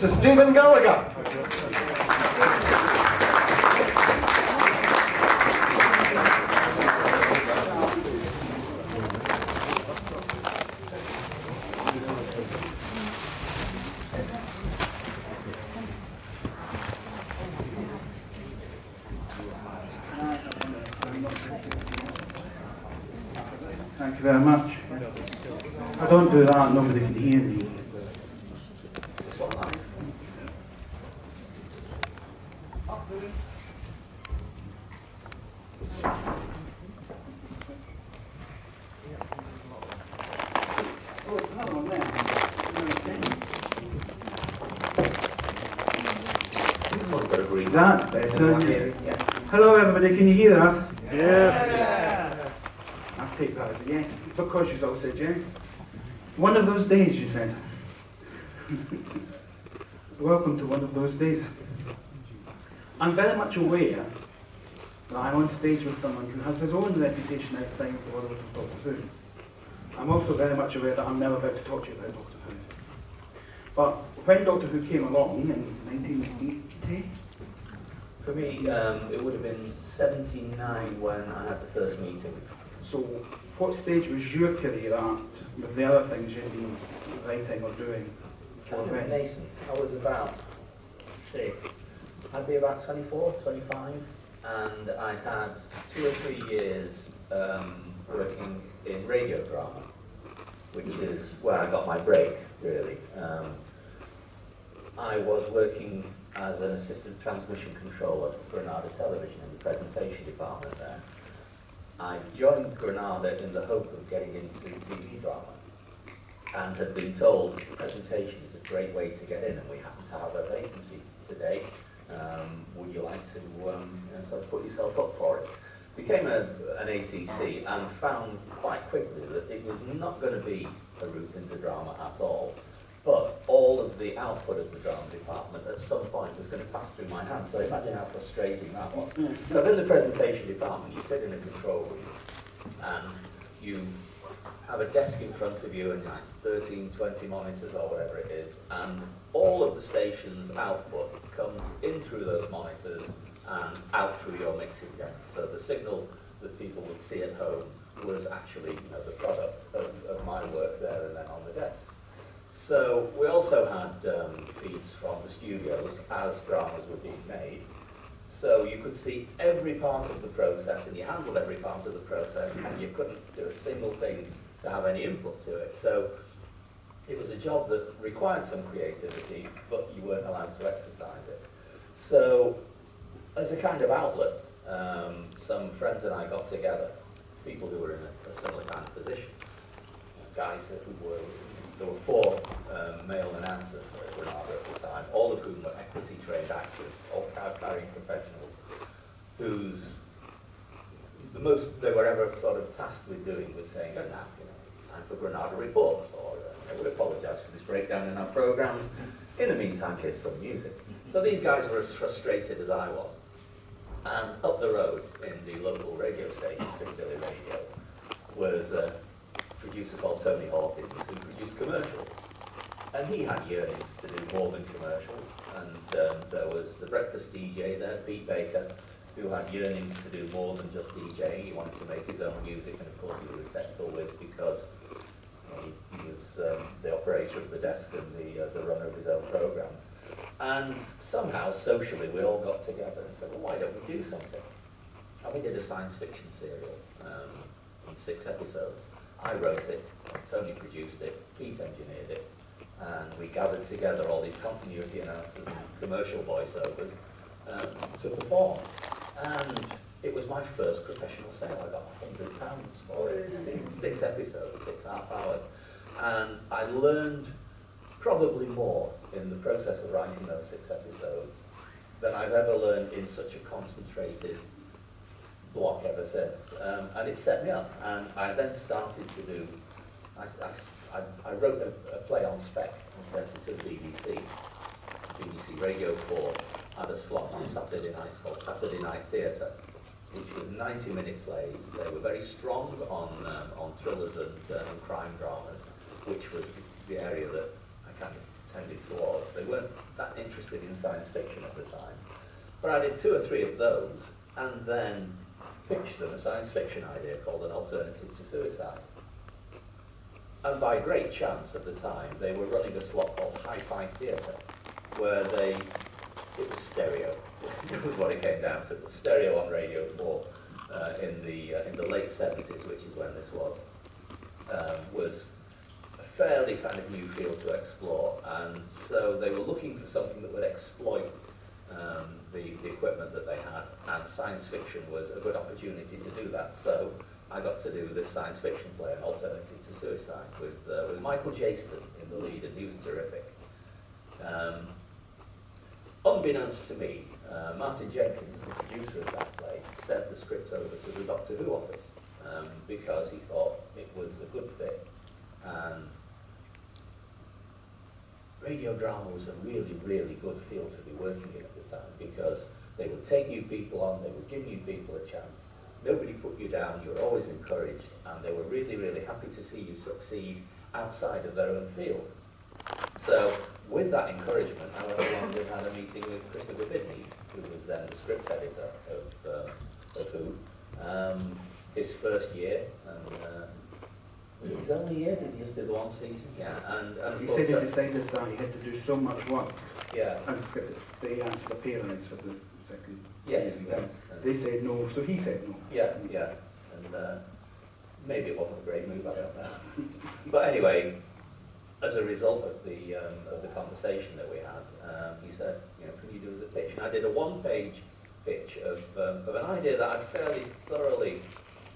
to Stephen Gallagher. Thank you very much. I don't do that, nobody can hear me. That's better. Hello everybody, can you hear us? Yeah. I'll take that as a yes, because you all said yes. One of those days, you said. Welcome to one of those days. I'm very much aware that I'm on stage with someone who has his own reputation outside the world of Doctor Who. I'm also very much aware that I'm never about to talk to you about Doctor Who. But when Doctor Who came along in 1980, for me, it would have been 79 when I had the first meetings. So what stage was your career at with the other things you'd been writing or doing? Kind of nascent. I was about, I'd be about 24, 25, and I had 2 or 3 years working in radio drama, which is where I got my break, really. I was working as an assistant transmission controller for Granada Television in the presentation department there. I joined Granada in the hope of getting into TV drama, and had been told presentation is a great way to get in, and we happen to have a vacancy today. Would you like to sort of put yourself up for it? Became an ATC and found quite quickly that it was not going to be a route into drama at all. But all of the output of the drama department at some point was going to pass through my hands. So imagine how frustrating that was. Because in the presentation department, you sit in a control room and you have a desk in front of you and like 13, 20 monitors or whatever it is, and all of the station's output comes in through those monitors and out through your mixing desk. So the signal that people would see at home was actually the product of my work there and then on the desk. So we also had feeds from the studios as dramas were being made. So you could see every part of the process and you handled every part of the process and you couldn't do a single thing to have any input to it. So it was a job that required some creativity, but you weren't allowed to exercise it. So as a kind of outlet, some friends and I got together, people who were in a similar kind of position, guys who were, there were 4 male announcers at Granada at the time, all of whom were equity-trained actors, all card-carrying professionals, whose the most they were ever sort of tasked with doing was saying, oh, now, it's time for Granada reports, or I would apologise for this breakdown in our programmes. In the meantime, here's some music. So these guys were as frustrated as I was. And up the road, in the local radio station, Piccadilly Radio, was a producer called Tony Hawkins, who produced commercials. And he had yearnings to do more than commercials. And there was the breakfast DJ there, Pete Baker, who had yearnings to do more than just DJing. He wanted to make his own music, and of course he was a technical whiz because he was the operator of the desk and the runner of his own programs. And somehow, socially, we all got together and said, well, why don't we do something? And we did a science fiction serial in 6 episodes. I wrote it, Tony produced it, Pete engineered it, and we gathered together all these continuity announcers and commercial voiceovers to perform. And it was my first professional sale. I got £100 for it in 6 episodes, 6.5 hours. And I learned probably more in the process of writing those 6 episodes than I've ever learned in such a concentrated block ever since. And it set me up. And I then started to do, I wrote a play on spec and sent it to the BBC. BBC Radio 4 had a slot on Saturday nights called Saturday Night Theatre, which was 90-minute plays. They were very strong on thrillers and crime dramas, which was the area that I kind of tended towards. They weren't that interested in science fiction at the time. But I did 2 or 3 of those, and then pitched them a science fiction idea called An Alternative to Suicide. And by great chance at the time, they were running a slot called Hi-Fi Theatre, where it was stereo, was what it came down to. It was stereo on Radio 4 in the late 70s, which is when this was a fairly kind of new field to explore. And so they were looking for something that would exploit the equipment that they had, and science fiction was a good opportunity to do that. So I got to do this science fiction play, An Alternative to Suicide, with Michael Jaston in the lead, and he was terrific. Unbeknownst to me, Martin Jenkins, the producer of that play, sent the script over to the Doctor Who office because he thought it was a good fit, and radio drama was a really, really good field to be working in at the time, because they would take new people on, they would give new people a chance. Nobody put you down, you were always encouraged, and they were really, really happy to see you succeed outside of their own field. So, with that encouragement, I went along and had a meeting with Christopher Bidney, who was then the script editor of Who. His first year, and was it his only year? Did he just do the 1 season? Yeah, and he said he decided that he had to do so much work. Yeah. And that he asked for pay rise for the second Yes, season. yes. They said no, so he said no. Yeah, yeah. And maybe it wasn't a great move, I don't know. But anyway, as a result of the conversation that we had, he said, you know, can you do as a pitch? And I did a 1-page pitch of an idea that I'd fairly thoroughly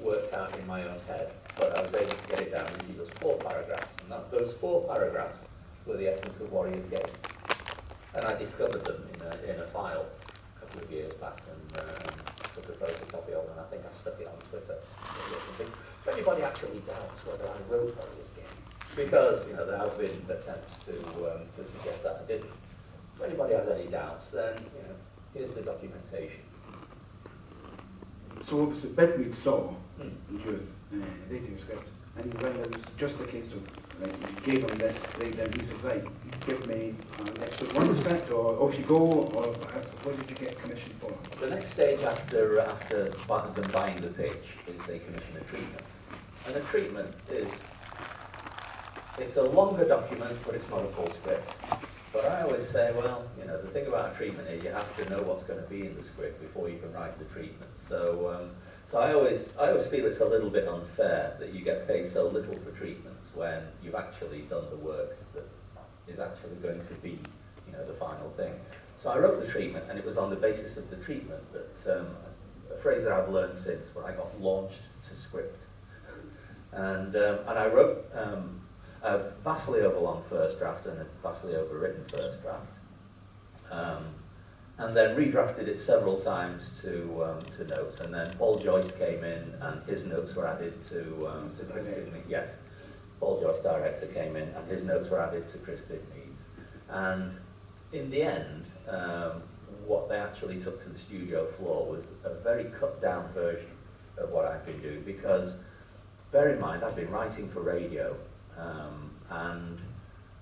worked out in my own head, but I was able to get it down into those 4 paragraphs. And those 4 paragraphs were the essence of Warriors Gate. And I discovered them in a file a couple of years back, and took a photocopy of them, and I think I stuck it on Twitter. If anybody actually doubts whether I wrote Warriors Gate, because you know there have been attempts to suggest that I didn't. If anybody has any doubts, then you know here's the documentation. So obviously Bidney saw your radio script, and when it was just a case of, like, you gave him this, then he said, right, give me an episode 1 script, or off you go, or what did you get commissioned for? The next stage after them buying the pitch is they commission a treatment. And a treatment it's a longer document, but it's not a full script. But I always say, well, you know, the thing about a treatment is you have to know what's going to be in the script before you can write the treatment. So, so I always feel it's a little bit unfair that you get paid so little for treatments when you've actually done the work that is actually going to be, you know, the final thing. So I wrote the treatment, and it was on the basis of the treatment that a phrase that I've learned since, when I got launched to script, and I wrote a vastly overlong first draft and a vastly overwritten first draft, and then redrafted it several times to notes, and then Paul Joyce came in and his notes were added to Chris Bidney. Yes, Paul Joyce, director, came in and his notes were added to Chris Bidney's, and in the end, what they actually took to the studio floor was a very cut down version of what I've been doing, because bear in mind I've been writing for radio. And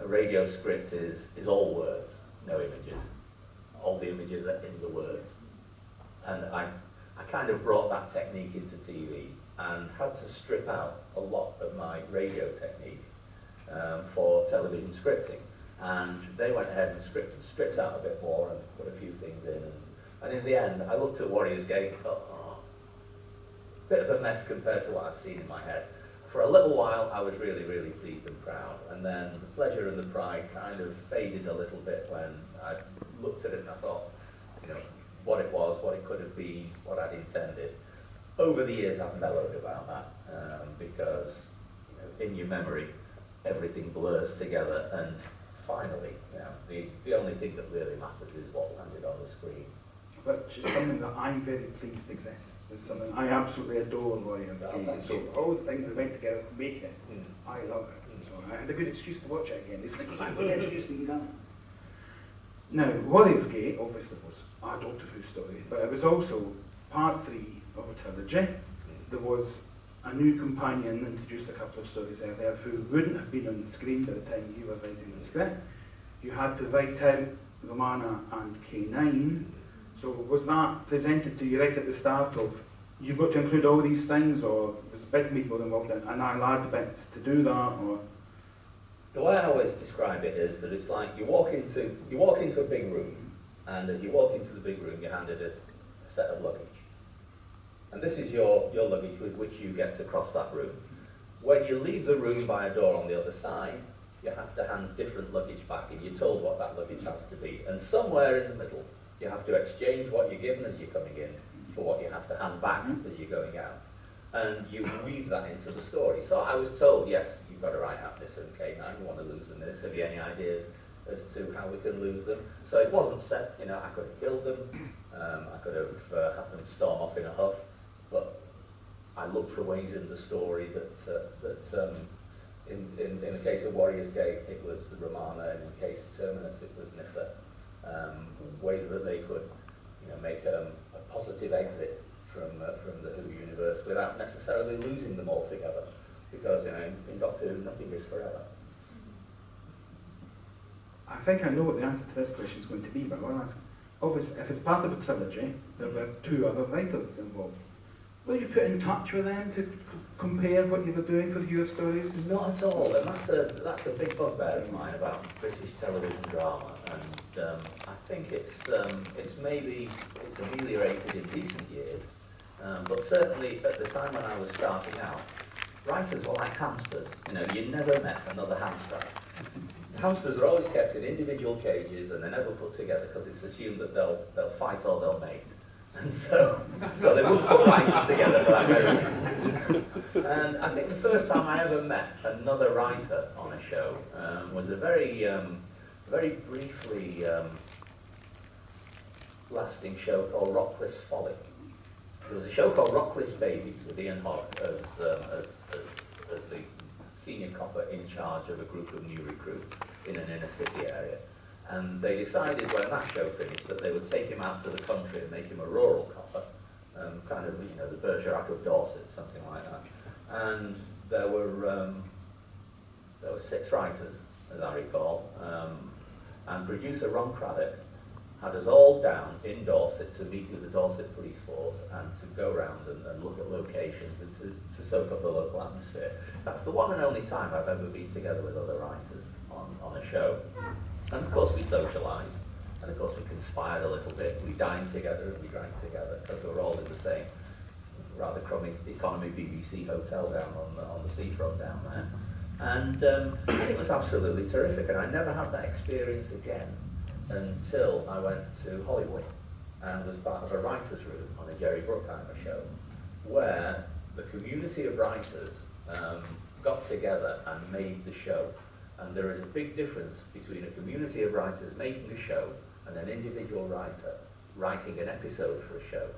a radio script is all words, no images. All the images are in the words. And I kind of brought that technique into TV and had to strip out a lot of my radio technique for television scripting. And they went ahead and stripped out a bit more and put a few things in. And in the end, I looked at Warriors Gate and thought, oh, bit of a mess compared to what I'd seen in my head. For a little while, I was really, really pleased and proud, and then the pleasure and the pride kind of faded a little bit when I looked at it and I thought, you know, what it was, what it could have been, what I'd intended. Over the years, I've mellowed about that, because you know, in your memory, everything blurs together, and finally, you know, the only thing that really matters is what landed on the screen. Which is something that I'm very pleased exists. It's something I absolutely adore Warriors Gate. So all the things that went together to make it, I love it. So I had a good excuse to watch it again. It's like a good excuse to get done. Now, Warriors Gate obviously was a Doctor Who story, but it was also part 3 of a trilogy. There was a new companion introduced a couple of stories earlier who wouldn't have been on the screen by the time you were writing the script. You had to write out Romana and K9. So was that presented to you right at the start of, you've got to include all these things, or was big people involved in, and I large bits to do that, or? The way I always describe it is that it's like you walk into a big room, and as you walk into the big room, you're handed a set of luggage. And this is your luggage with which you get to cross that room. When you leave the room by a door on the other side, you have to hand different luggage back, and you're told what that luggage has to be. And somewhere in the middle, you have to exchange what you're given as you're coming in for what you have to hand back as you're going out. And you weave that into the story. So I was told, yes, you've got to write out this and K9, you want to lose them this, have you any ideas as to how we can lose them? So it wasn't set, you know, I could have killed them, I could have had them storm off in a huff, but I looked for ways in the story that in the case of Warriors Gate, it was Romana, and in the case of Terminus, it was Nissa. Ways that they could, you know, make a positive exit from the Who universe without necessarily losing them altogether, because, you know, in Doctor Who, nothing is forever. I think I know what the answer to this question is going to be, but I want to ask, obviously, if it's part of a trilogy, there were 2 other writers involved. Will you put in touch with them to compare what you were doing for your stories? Not at all, and that's a big bugbear of mine about British television drama, and I think it's ameliorated in recent years, but certainly at the time when I was starting out, writers were like hamsters. You know, you never met another hamster. Hamsters are always kept in individual cages, and they're never put together because it's assumed that they'll fight or they'll mate. And so they wouldn't put writers together for that very reason. And I think the first time I ever met another writer on a show was a very briefly lasting show called Rockcliffe's Folly. There was a show called Rockcliffe's Babies with Ian Hogg as the senior copper in charge of a group of new recruits in an inner city area. And they decided when that show finished that they would take him out to the country and make him a rural copper, kind of, you know, the Bergerac of Dorset, something like that. And there were 6 writers, as I recall, and producer Ron Craddock had us all down in Dorset to meet with the Dorset police force and to go around and look at locations and to soak up the local atmosphere. That's the one and only time I've ever been together with other writers on a show. And of course we socialised, and of course we conspired a little bit. We dined together and we drank together because we were all in the same rather crummy economy BBC hotel down on the seafront down there. And it was absolutely terrific, and I never had that experience again until I went to Hollywood and was part of a writer's room on a Jerry Bruckheimer show, where the community of writers got together and made the show. And there is a big difference between a community of writers making a show and an individual writer writing an episode for a show.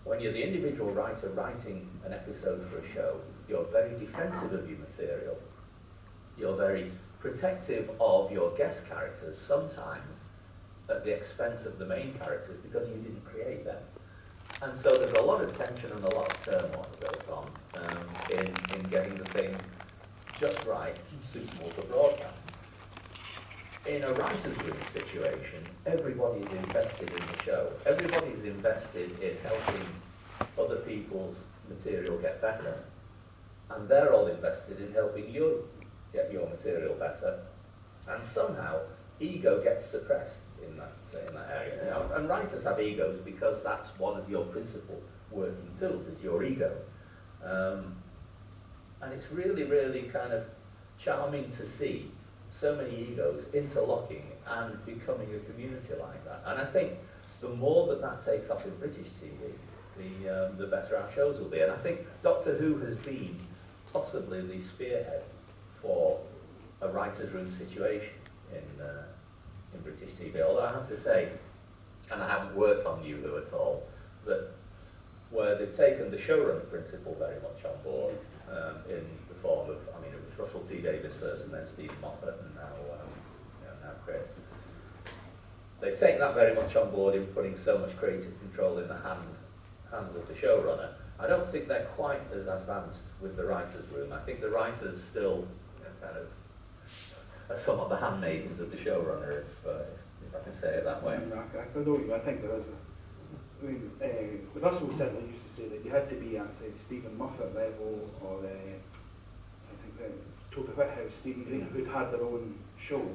When you're the individual writer writing an episode for a show, you're very defensive of your material. You're very protective of your guest characters, sometimes at the expense of the main characters, because you didn't create them. And so there's a lot of tension and a lot of turmoil that goes on in getting the thing just right, suitable for broadcast. In a writer's room situation, everybody is invested in the show. Everybody is invested in helping other people's material get better. And they're all invested in helping you get your material better. And somehow, ego gets suppressed in that area. You know, and writers have egos because that's one of your principal working tools, is your ego. And it's really, really kind of charming to see so many egos interlocking and becoming a community like that. And I think the more that takes off in British TV, the better our shows will be. And I think Doctor Who has been possibly the spearhead for a writer's room situation in British TV. Although I have to say, and I haven't worked on New Who at all, that where they've taken the showrunner principle very much on board, in the form of, I mean, it was Russell T Davies first, and then Stephen Moffat, and now Chris. They've taken that very much on board in putting so much creative control in the hands of the showrunner. I don't think they're quite as advanced with the writers' room. I think the writers still kind of are somewhat the handmaidens of the showrunner, if if I can say it that way. I think there is I mean, with us we certainly used to say that you had to be at, say, Stephen Moffat level, or I think Toby Whithouse, Stephen Green, who'd had their own show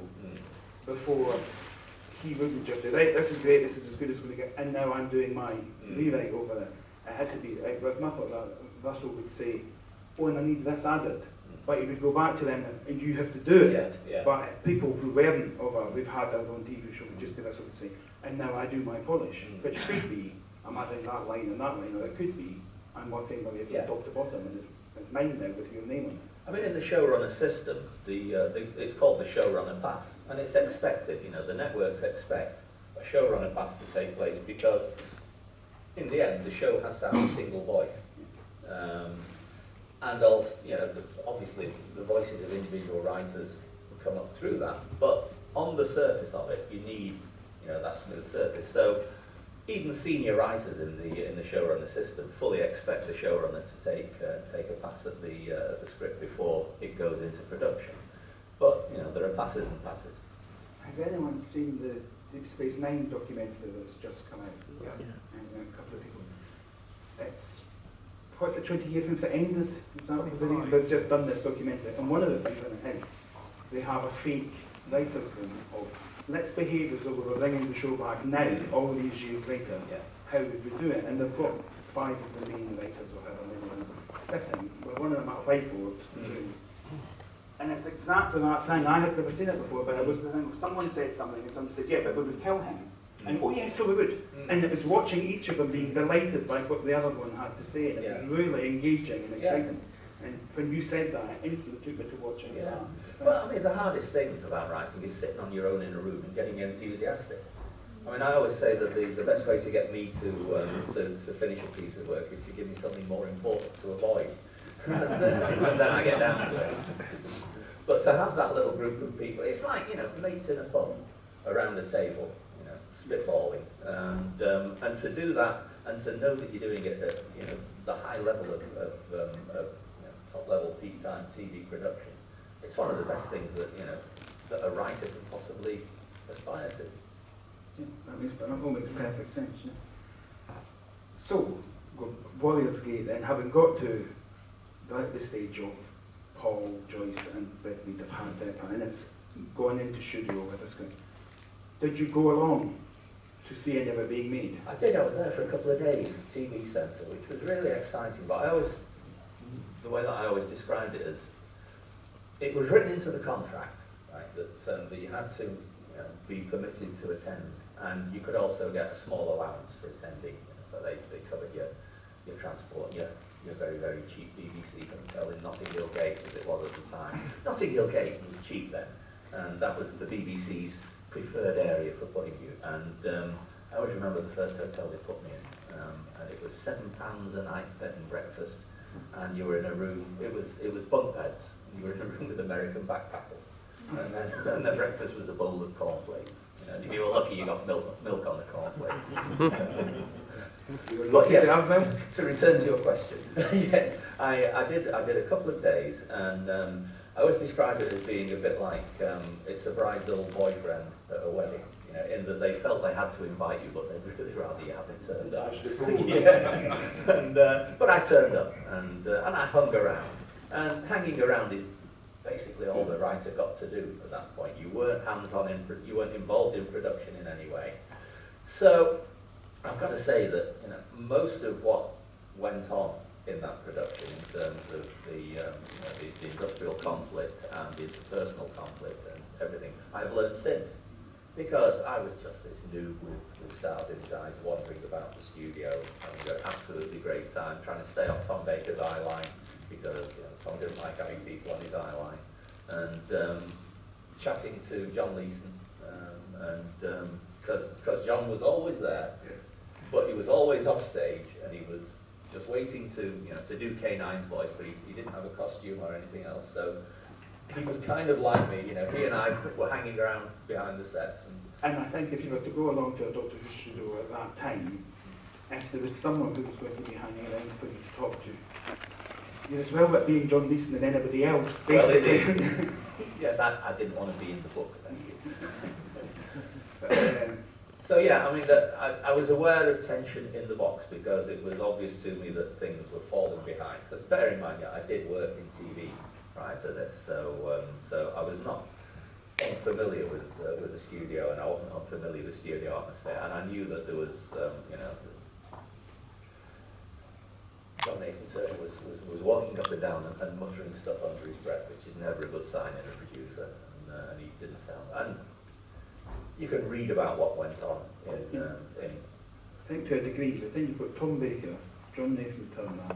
before he wouldn't just say, right, this is great, this is as good as it's going to get, and now I'm doing my rewrite over it. It had to be, with Moffat, Russell would say, oh, and I need this added. But he would go back to them and you have to do it. Yeah. But people who weren't over, we've had our own TV show, would just be this would say, and now I do my polish, which could be, I'm adding that line and that line, or it could be, I'm working my way from top to bottom and it's mine now with your name on it. I mean, in the showrunner system, it's called the showrunner pass, and it's expected, you know, the networks expect a showrunner pass to take place because, in the end, the show has to have a single voice. And also, you know, obviously the voices of individual writers come up through that, but on the surface of it, you need, you know, that smooth surface. So even senior writers in the showrunner system fully expect the showrunner to take a pass at the script before it goes into production. But you know, there are passes and passes. Has anyone seen the Deep Space Nine documentary that's just come out? Yeah. And a couple of people. It's what's it, 20 years since it ended? Is that what they've just done this documentary? And one of the things in it is they have a fake writer's room of let's behave as though we were bringing the show back now, all these years later. Yeah. How would we do it? And they've got 5 of the main writers or however many of them sitting with one of them at a whiteboard. And it's exactly that thing. I had never seen it before, but it was the thing. Someone said something, and someone said, "Yeah, but we would kill him." And oh yeah, so we would. And it was watching each of them being delighted by what the other one had to say. And it was really engaging and exciting. And when you said that, it instantly took me to watching that. Well, I mean, the hardest thing about writing is sitting on your own in a room and getting enthusiastic. I mean, I always say that the best way to get me to finish a piece of work is to give me something more important to avoid. And then I get down to it. But to have that little group of people, it's like, you know, mates in a pub around a table, you know, spitballing. And to do that and to know that you're doing it at, you know, the high level of you know, top level peak time TV production, it's one of the best things that, you know, that a writer can possibly aspire to. Yeah, that all makes perfect sense. Yeah. So, Warriors Gate then, having got to the stage of Paul, Joyce and Bethany have had their plan, and it's going into studio with a script. Did you go along to see any of it being made? I did. I was there for a couple of days at TV Centre, which was really exciting. But the way that I always described it is, it was written into the contract, right, that you had to, you know, be permitted to attend, and you could also get a small allowance for attending. You know, so they covered your transport, your very, very cheap BBC hotel in Notting Hill Gate, as it was at the time. Notting Hill Gate was cheap then, and that was the BBC's preferred area for putting you. And I always remember the first hotel they put me in, and it was £7 a night bed and breakfast, and you were in a room. It was bunk beds. You were in a room with American backpackers, and then their breakfast was a bowl of cornflakes. You know, if you were lucky, you got milk on the cornflakes. But yes, to return to your question, yes, I did a couple of days, and I always describe it as being a bit like it's a bride's old boyfriend at a wedding, you know, in that they felt they had to invite you, but they'd really rather you hadn't turned up. Yeah. But I turned up, and I hung around, and hanging around is basically all the writer got to do at that point. You weren't hands-on, you weren't involved in production in any way. So I've got to say that, you know, most of what went on in that production in terms of the industrial conflict and the interpersonal conflict and everything, I've learned since. Because I was just this noob with stars in his eyes, wandering about the studio, having an absolutely great time, trying to stay on Tom Baker's eye line, because, you know, Tom didn't like having people on his eye line, and chatting to John Leeson, because John was always there, but he was always off stage, and he was just waiting to, you know, to do K9's voice, but he didn't have a costume or anything else. So he was kind of like me, you know. He and I were hanging around behind the sets. And I think if you were to go along to a Doctor Who studio at that time, if there was someone who was going to be hanging around for you to talk to, you're as well at being John Leeson and anybody else, basically. Well, yes, I didn't want to be in the book, thank you. So yeah, I mean, I was aware of tension in the box because it was obvious to me that things were falling behind. Because bear in mind, yeah, I did work in TV prior to this, so I was not unfamiliar with the studio, and I wasn't unfamiliar with studio atmosphere, and I knew that there was, you know, John Nathan Turner was walking up and down and muttering stuff under his breath, which is never a good sign in a producer, and he didn't sound. And you can read about what went on in. I think to a degree, but then you've got Tom Baker, John Nathan Turner,